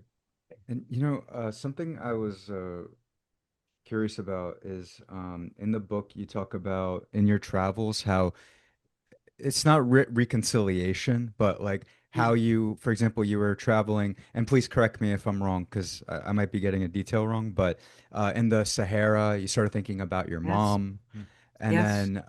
And something I was curious about is, in the book you talk about in your travels how it's not reconciliation, but like how Yeah. you, for example, you were traveling, and please correct me if I'm wrong, because I might be getting a detail wrong, but in the Sahara, you started thinking about your Yes. mom, Mm. and Yes. then,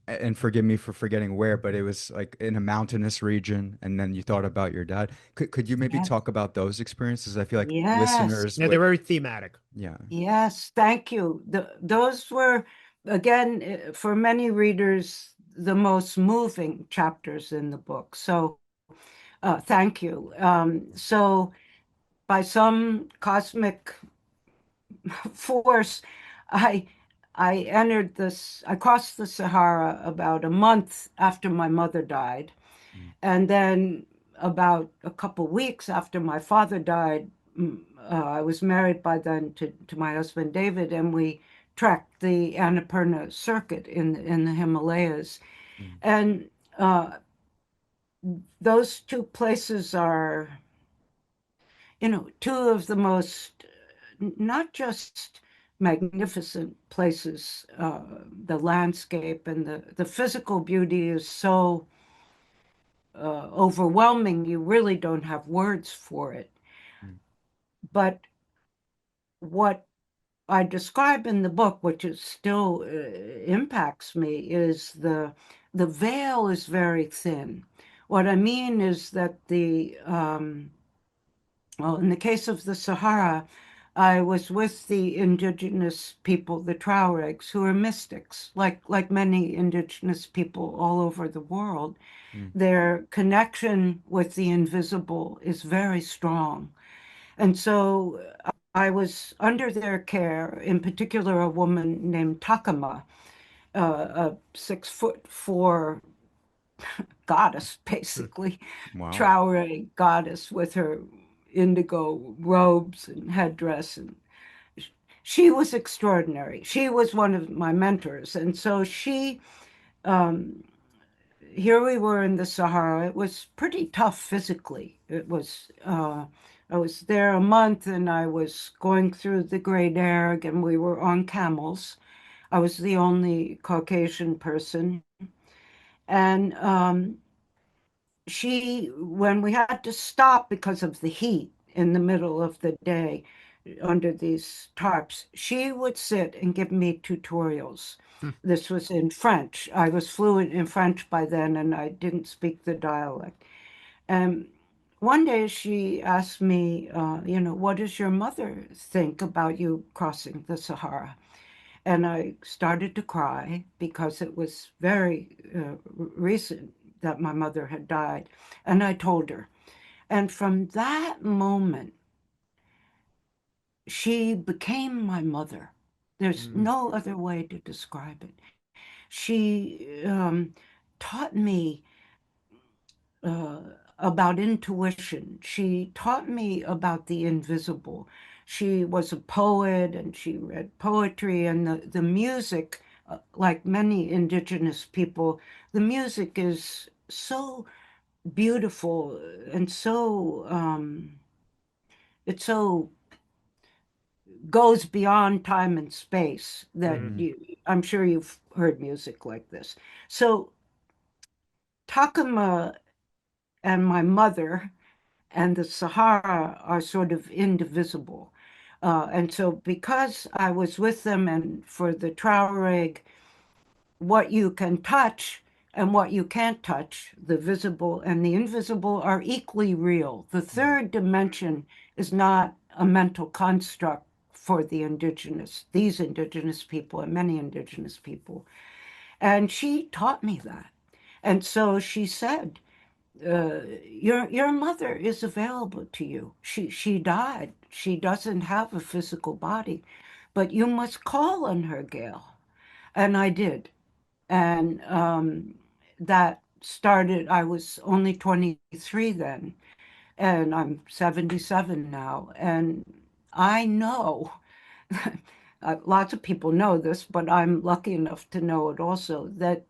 and forgive me for forgetting where, but it was like in a mountainous region, and then you thought about your dad. Could you maybe Yes. talk about those experiences? I feel like Yes. listeners Yeah, they're would, very thematic. yeah. Yes. Thank you. Those were, again, for many readers, the most moving chapters in the book. So, thank you. So, by some cosmic force, I I crossed the Sahara about a month after my mother died. Mm, And then about a couple weeks after my father died, I was married by then to my husband David, and we trekked the Annapurna circuit in the Himalayas. mm, And uh, those two places are, two of the most, not just magnificent places. The landscape and the physical beauty is so overwhelming, you really don't have words for it. mm, But what I describe in the book, which is still impacts me, is the veil is very thin. What I mean is that well, in the case of the Sahara, I was with the indigenous people, the Tuaregs, who are mystics, like many indigenous people all over the world. mm, Their connection with the invisible is very strong. And so I was under their care, in particular, a woman named Takama, a 6'4" goddess, Mm. basically, wow. Traore goddess with her indigo robes and headdress. And she was extraordinary. She was one of my mentors. And so um, here we were in the Sahara. It was pretty tough physically. I was there a month and I was going through the Great Erg and we were on camels. I was the only Caucasian person. And when we had to stop because of the heat in the middle of the day under these tarps, she would sit and give me tutorials. Hmm. This was in French. I was fluent in French by then, and I didn't speak the dialect. And one day she asked me, what does your mother think about you crossing the Sahara? And I started to cry because it was very recent that my mother had died. And I told her. And from that moment, she became my mother. There's Mm. no other way to describe it. She taught me uh, about intuition. She taught me about the invisible. She was a poet and she read poetry and the music, like many indigenous people, the music is so beautiful and it so goes beyond time and space that Mhm. I'm sure you've heard music like this. So Takama and my mother and the Sahara are sort of indivisible. And so because I was with them and for the Tuareg, what you can touch and what you can't touch, the visible and the invisible, are equally real. The Mm. third dimension is not a mental construct for these indigenous people and many indigenous people. And she taught me that. And so she said, your mother is available to you. She died. She doesn't have a physical body, but you must call on her, Gail. And I did. And that started, I was only 23 then, and I'm 77 now. And I know, lots of people know this, but I'm lucky enough to know it also, that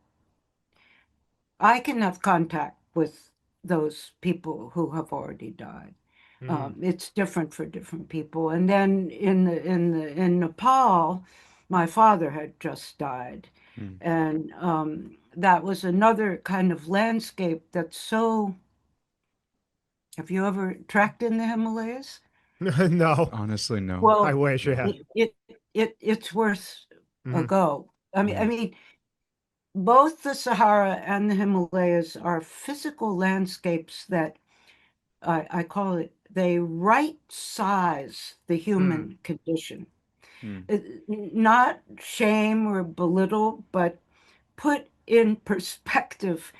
I can have contact with those people who have already died. Mm. It's different for different people. And then in Nepal, my father had just died, Mm. and that was another kind of landscape that's so. Have you ever trekked in the Himalayas? No, Honestly, no. I Well, wish, yeah. it's worth a Mhm. go. I Mm. mean, both the Sahara and the Himalayas are physical landscapes that I call it, they right size the Mm. human condition. Mm. Not shame or belittle, but put in perspective,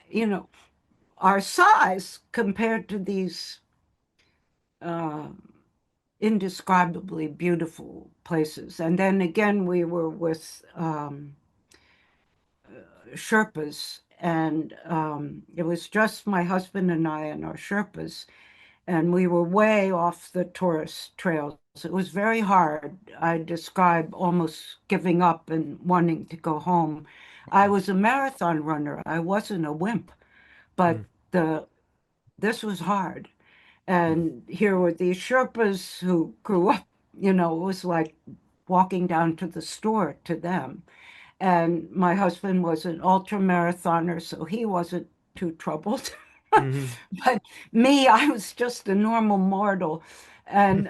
you know, our size compared to these uh, indescribably beautiful places. And then again, we were with Sherpas, and it was just my husband and I and our Sherpas, and we were way off the tourist trails. It was very hard. I describe almost giving up and wanting to go home. I Wow. was a marathon runner. I wasn't a wimp, but Mm. the this was hard. Mm. And here were these Sherpas who grew up, it was like walking down to the store to them. And my husband was an ultra marathoner, so he wasn't too troubled. Mhm. But me, I was just a normal mortal. And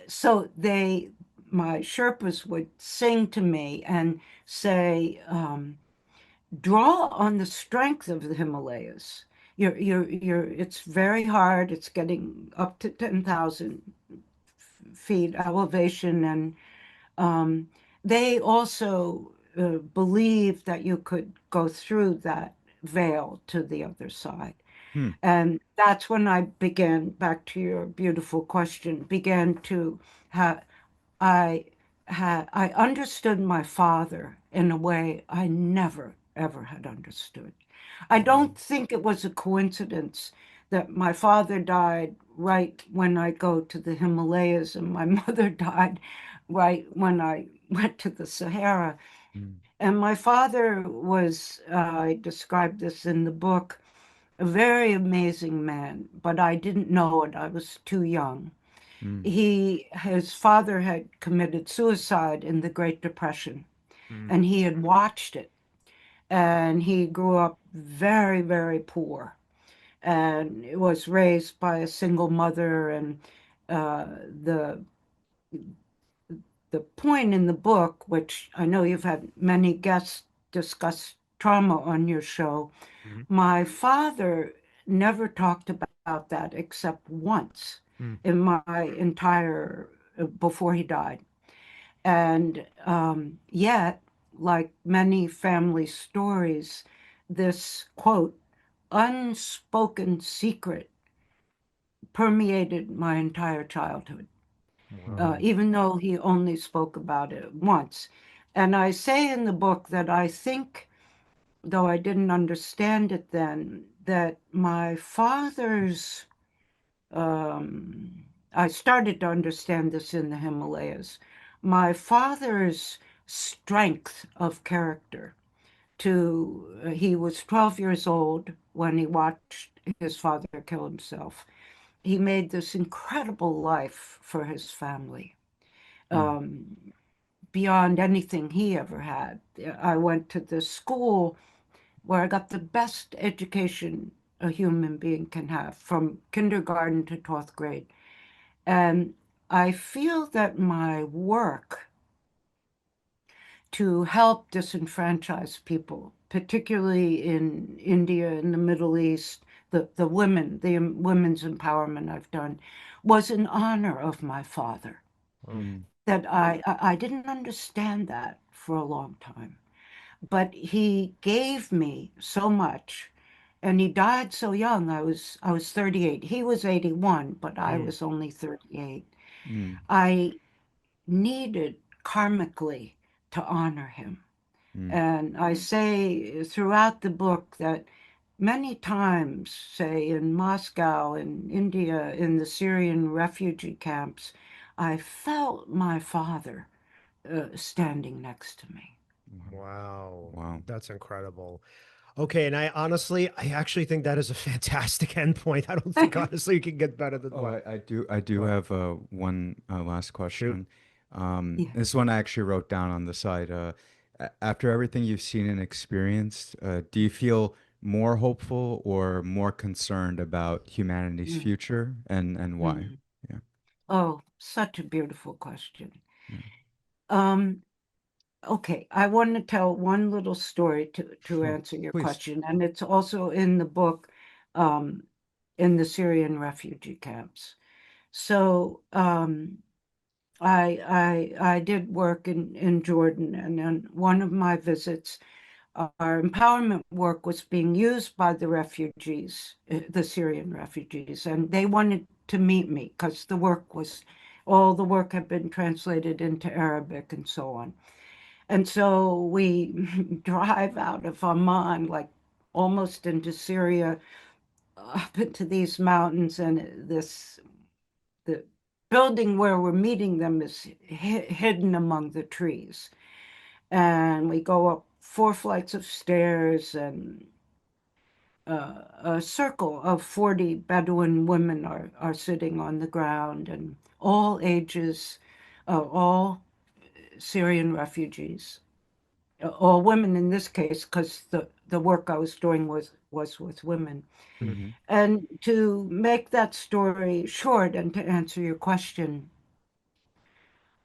so my Sherpas would sing to me and say, draw on the strength of the Himalayas. It's very hard. It's getting up to 10,000 feet elevation, and um, they also believed that you could go through that veil to the other side. Hmm. And that's when I began, back to your beautiful question, began to have, I understood my father in a way I never, ever had understood. I Wow. don't think it was a coincidence that my father died right when I go to the Himalayas, and my mother died right when I went to the Sahara. Mm, And my father was, I described this in the book, a very amazing man, but I didn't know it. I was too young. mm, His father had committed suicide in the Great Depression, Mm. and he had watched it. And he grew up very, very poor and was raised by a single mother. And uh, the the point in the book, which I know you've had many guests discuss trauma on your show, Mhm. my father never talked about that except once Mm. in my entire before he died. And yet, like many family stories, this quote, unspoken secret permeated my entire childhood, Wow. mm, even though he only spoke about it once. And I say in the book that I think, though I didn't understand it then, that my father's, I started to understand this in the Himalayas, my father's strength of character he was 12 years old when he watched his father kill himself. He made this incredible life for his family, mm, um, beyond anything he ever had. I went to the school where I got the best education a human being can have, from kindergarten to 12th grade. And I feel that my work to help disenfranchised people, particularly in India and the Middle East, the women's empowerment I've done, was in honor of my father. Wow. mm, That I didn't understand that for a long time, but he gave me so much, and he died so young. I was 38. He was 81, but I Mm. was only 38. mm, I needed karmically to honor him. mm, And I say throughout the book that many times, say in Moscow, in India, in the Syrian refugee camps, I felt my father standing next to me. wow, Wow. wow. That's incredible. Okay, and I actually think that is a fantastic endpoint. I don't think honestly you can get better than Oh, what. I do Go ahead. have one last Shoot. question. Yeah. This one I actually wrote down on the side. After everything you've seen and experienced, do you feel more hopeful or more concerned about humanity's Mm, future, and why? mm. Yeah, Oh, such a beautiful question. yeah. Um, okay, I want to tell one little story to Sure. answer your Please. question, and it's also in the book, um, in the Syrian refugee camps. So I did work in Jordan, and on one of my visits, our empowerment work was being used by the refugees, the Syrian refugees, and they wanted to meet me because all the work had been translated into Arabic and so on. And so we drive out of Amman, like almost into Syria, up into these mountains, and the building where we're meeting them is hidden among the trees. And we go up 4 flights of stairs, and a circle of 40 Bedouin women are sitting on the ground, and all ages, all Syrian refugees, all women in this case, because the work I was doing was with women. Mm-hmm. And to make that story short and to answer your question,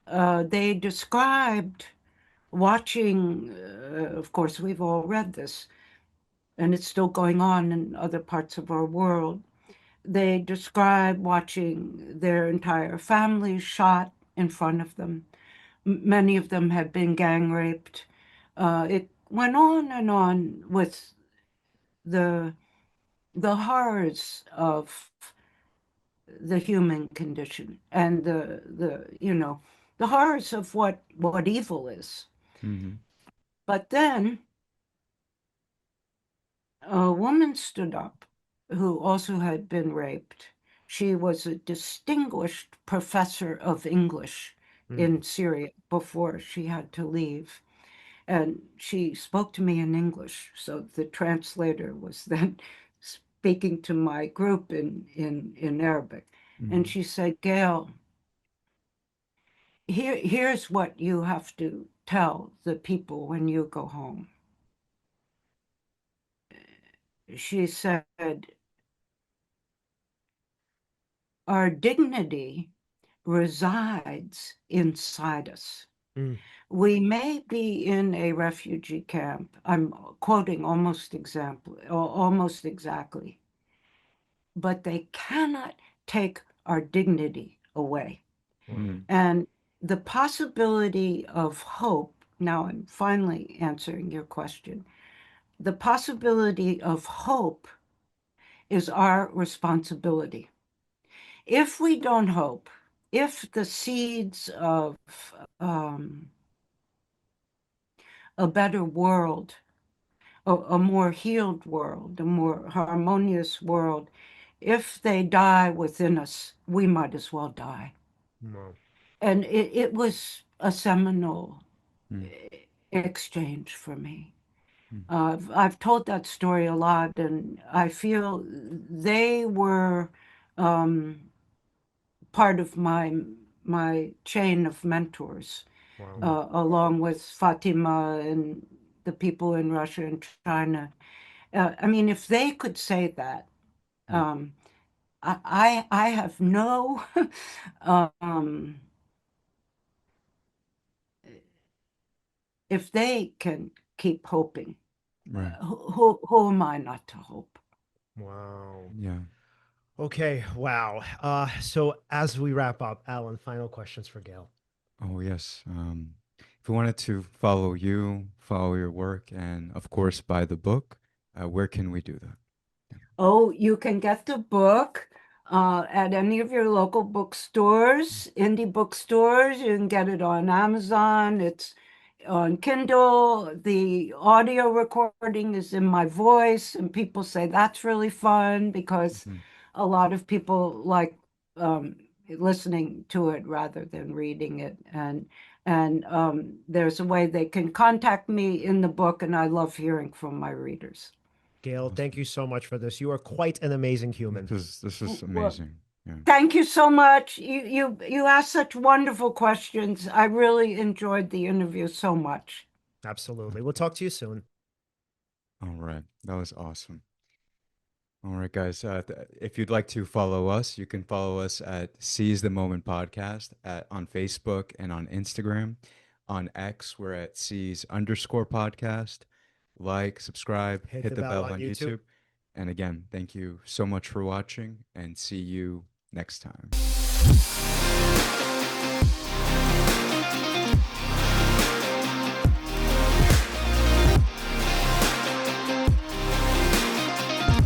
they described watching, of course, we've all read this, and it's still going on in other parts of our world. They describe watching their entire families shot in front of them. Many of them had been gang raped. It went on and on with the the horrors of the human condition and the horrors of what evil is. Mm-hmm. But then a woman stood up who also had been raped. She was a distinguished professor of English in Syria before she had to leave. And she spoke to me in English. So the translator was then speaking to my group in Arabic. And Mhm. she said, Gail, here's what you have to tell the people when you go home. She said, our dignity resides inside us. Mm. We may be in a refugee camp. I'm quoting almost exactly, but they cannot take our dignity away. Wow. Mm. And the possibility of hope, now I'm finally answering your question, the possibility of hope is our responsibility. If we don't hope, if the seeds of um, a better world, a more healed world, a more harmonious world, if they die within us, we might as well die. Wow. And it was a seminal Mm. exchange for me. Mm. I've told that story a lot, and I feel they were um, part of my chain of mentors, Wow. Mm. along with Fatima and the people in Russia and China. I mean, if they could say that, Mm. um, I have no um, if they can keep hoping, Right. who am I not to hope? Wow. Yeah. Okay. Wow. So as we wrap up, Alan, final questions for Gail. Oh, yes. If we wanted to follow you, follow your work, and of course buy the book, where can we do that? Oh, you can get the book at any of your local bookstores, indie bookstores. You can get it on Amazon. It's on Kindle. The audio recording is in my voice, and people say that's really fun because Mhm. a lot of people like listening to it rather than reading it. And there's a way they can contact me in the book, and I love hearing from my readers. Gail, thank Awesome. you so much for this. You are quite an amazing human. This is Well, amazing. Yeah. thank you so much. You asked such wonderful questions. I really enjoyed the interview so much. Absolutely. We'll talk to you soon. All right. That was awesome. All right, guys. If you'd like to follow us, you can follow us at Seize the Moment Podcast on Facebook and on Instagram. On X, we're at Seize_podcast. Like, subscribe, Hit hit the the bell bell on on YouTube. YouTube. And again, thank you so much for watching and see you next time.